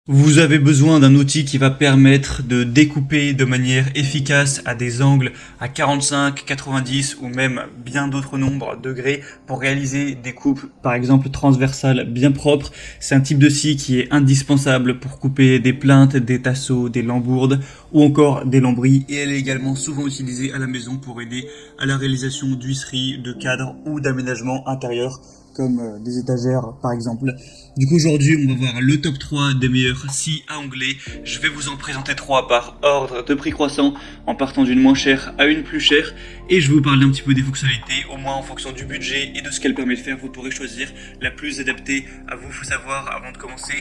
Vous avez besoin d'un outil qui va permettre de découper de manière efficace à des angles à 45, 90 ou même bien d'autres nombres degrés pour réaliser des coupes par exemple transversales bien propres. C'est un type de scie qui est indispensable pour couper des plinthes, des tasseaux, des lambourdes ou encore des lambris, et elle est également souvent utilisée à la maison pour aider à la réalisation d'huisseries, de cadres ou d'aménagements intérieurs comme des étagères par exemple. Du coup aujourd'hui on va voir le top 3 des meilleurs scies à onglets. Je vais vous en présenter 3 par ordre de prix croissant en partant d'une moins chère à une plus chère, et je vais vous parler un petit peu des fonctionnalités, au moins en fonction du budget et de ce qu'elle permet de faire. Vous pourrez choisir la plus adaptée à vous. Il faut savoir avant de commencer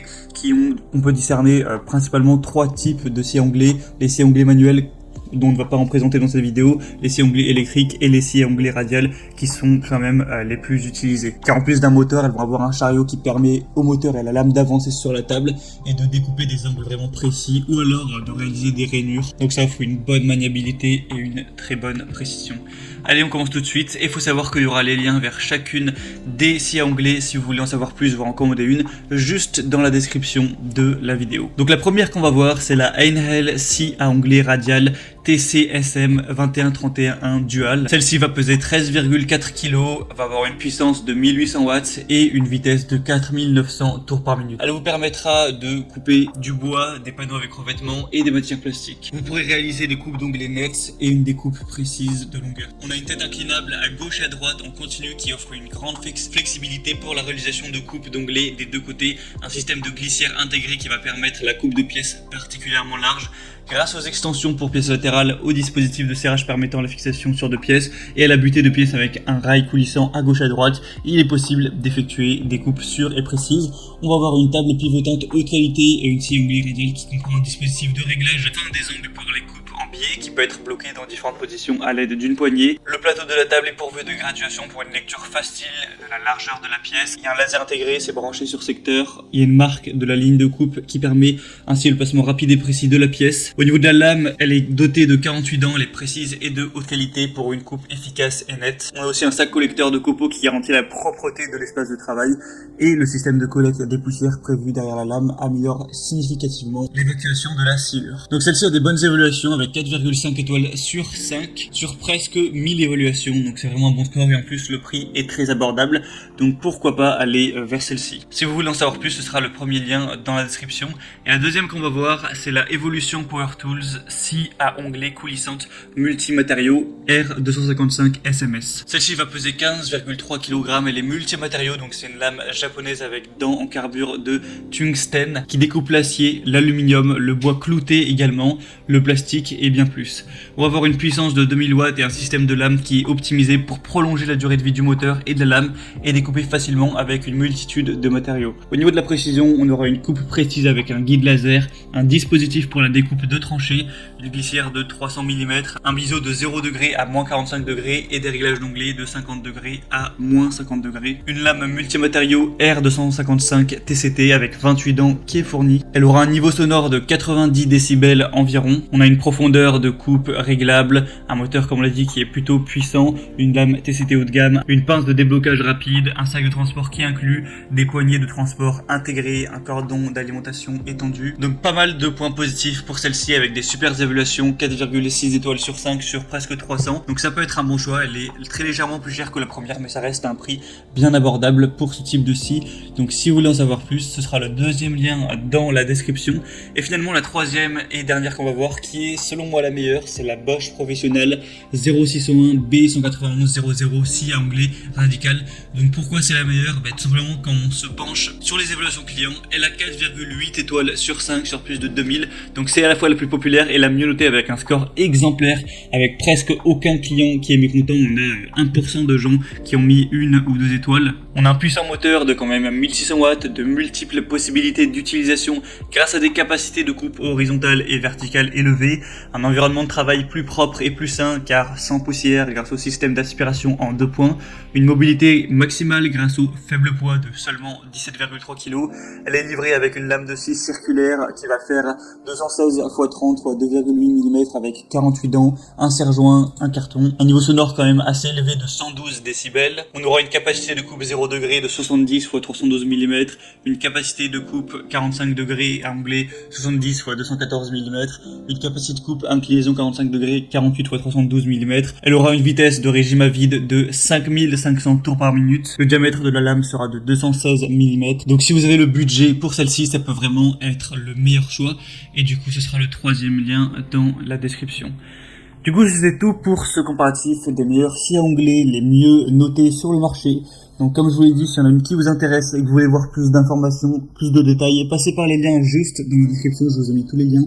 on peut discerner principalement 3 types de scies à onglets: les scies à onglets manuels dont on ne va pas en présenter dans cette vidéo, les scies à onglets électriques et les scies à onglets radiales qui sont quand même les plus utilisés. Car en plus d'un moteur, elles vont avoir un chariot qui permet au moteur et à la lame d'avancer sur la table et de découper des angles vraiment précis ou alors de réaliser des rainures. Donc ça offre une bonne maniabilité et une très bonne précision. Allez, on commence tout de suite, et il faut savoir qu'il y aura les liens vers chacune des scies à onglets si vous voulez en savoir plus, voire en commander une, juste dans la description de la vidéo. Donc la première qu'on va voir, c'est la Einhell scie à onglets radiale TCSM 2131 Dual. Celle-ci va peser 13,4 kg, va avoir une puissance de 1800 watts et une vitesse de 4900 tours par minute. Elle vous permettra de couper du bois, des panneaux avec revêtement et des matières plastiques. Vous pourrez réaliser des coupes d'onglets nettes et une découpe précise de longueur. On a une tête inclinable à gauche et à droite en continu qui offre une grande flexibilité pour la réalisation de coupes d'onglets des deux côtés. Un système de glissière intégré qui va permettre la coupe de pièces particulièrement larges. Grâce aux extensions pour pièces latérales, au dispositif de serrage permettant la fixation sur deux pièces et à la butée de pièces avec un rail coulissant à gauche et à droite, il est possible d'effectuer des coupes sûres et précises. On va avoir une table pivotante haute qualité et une scie à onglets radiale qui comprend un dispositif de réglage fin des angles pour les coupes en biais qui peut être bloqué dans différentes positions à l'aide d'une poignée. Le plateau de la table est pourvu de graduation pour une lecture facile de la largeur de la pièce. Il y a un laser intégré, c'est branché sur secteur. Il y a une marque de la ligne de coupe qui permet ainsi le placement rapide et précis de la pièce. Au niveau de la lame, elle est dotée de 48 dents, elle est précise et de haute qualité pour une coupe efficace et nette. On a aussi un sac collecteur de copeaux qui garantit la propreté de l'espace de travail, et le système de collecte des poussières prévu derrière la lame améliore significativement l'évacuation de la sciure. Donc celle-ci a des bonnes évaluations avec 4,5 étoiles sur 5 sur presque 1000 évaluations, donc c'est vraiment un bon score, et en plus le prix est très abordable, donc pourquoi pas aller vers celle-ci. Si vous voulez en savoir plus, ce sera le premier lien dans la description. Et la deuxième qu'on va voir, c'est la Evolution Power Tools scie à onglets coulissante multimatériaux R255 SMS. Celle-ci va peser 15,3 kg, elle est multimatériaux, donc c'est une lame japonaise avec dents en carbure de tungstène qui découpe l'acier, l'aluminium, le bois clouté également, le plastique et bien plus. On va avoir une puissance de 2000 watts et un système de lame qui est optimisé pour prolonger la durée de vie du moteur et de la lame et découper facilement avec une multitude de matériaux. Au niveau de la précision, on aura une coupe précise avec un guide laser, un dispositif pour la découpe de tranchées, une glissière de 300 mm, un biseau de 0 degré à moins 45 degrés et des réglages d'onglets de 50 degrés à moins 50 degrés. Une lame multimatériaux R255 TCT avec 28 dents qui est fournie. Elle aura un niveau sonore de 90 décibels environ. On a une profondeur de coupe réglable, un moteur comme on l'a dit qui est plutôt puissant, une lame TCT haut de gamme, une pince de déblocage rapide, un sac de transport qui inclut des poignées de transport intégrées, un cordon d'alimentation étendu. Donc pas mal de points positifs pour celle-ci avec des super évaluations, 4,6 étoiles sur 5 sur presque 300. Donc ça peut être un bon choix. Elle est très légèrement plus chère que la première, mais ça reste à un prix bien abordable pour ce type de scie. Donc si vous voulez en savoir plus, ce sera le deuxième lien dans la description. Et finalement la troisième et dernière qu'on va voir, qui est selon moi la meilleure, c'est la Bosch Professionnelle 0601 B19100 scie à onglets radical. Donc pourquoi c'est la meilleure? Tout simplement quand on se penche sur les évaluations clients, elle a 4,8 étoiles sur 5 sur plus de 2000. Donc c'est à la fois la plus populaire et la mieux notée avec un score exemplaire, avec presque aucun client qui est mécontent. On a 1% de gens qui ont mis 1 ou 2 étoiles. On a un puissant moteur de quand même 1600 watts, de multiples possibilités d'utilisation grâce à des capacités de coupe horizontale et verticale élevées, un environnement de travail plus propre et plus sain car sans poussière grâce au système d'aspiration en 2 points, une mobilité maximale grâce au faible poids de seulement 17,3 kg. Elle est livrée avec une lame de scie circulaire qui va faire 216 x 30 x 2,8 mm avec 48 dents, un serre-joint, un carton. Un niveau sonore quand même assez élevé de 112 décibels. On aura une capacité de coupe 0 degré de 70 x 312 mm, une capacité de coupe 45 degrés à onglet 70 x 214 mm, une capacité de coupe inclinaison 45 degrés 48 x 312 mm. Elle aura une vitesse de régime à vide de 5500 tours par minute. Le diamètre de la lame sera de 216 mm. Donc si vous avez le budget pour celle-ci, ça peut vraiment être le meilleur choix. Et du coup, ce sera le 3e lien dans la description. Du coup, c'est tout pour ce comparatif des meilleurs scies à onglet les mieux notés sur le marché. Donc comme je vous l'ai dit, s'il y en a une qui vous intéresse et que vous voulez voir plus d'informations, plus de détails, passez par les liens juste dans la description, je vous ai mis tous les liens.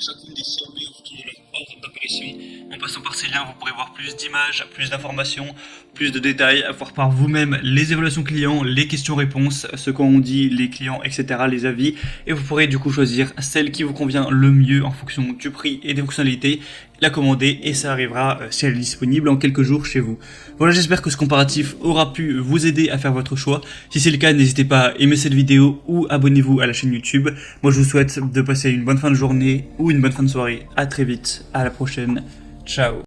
Chacune des scies à onglet en fonction de leur ordre d'apparition. En passant par ces liens, vous pourrez voir plus d'images, plus d'informations, plus de détails, voir par vous-même les évaluations clients, les questions-réponses, ce qu'ont dit les clients, etc., les avis. Et vous pourrez du coup choisir celle qui vous convient le mieux en fonction du prix et des fonctionnalités, la commander et ça arrivera, si elle est disponible, en quelques jours chez vous. Voilà, j'espère que ce comparatif aura pu vous aider à faire votre choix. Si c'est le cas, n'hésitez pas à aimer cette vidéo ou abonnez-vous à la chaîne YouTube. Moi, je vous souhaite de passer une bonne fin de journée ou une bonne fin de soirée. À très vite, à la prochaine. Ciao.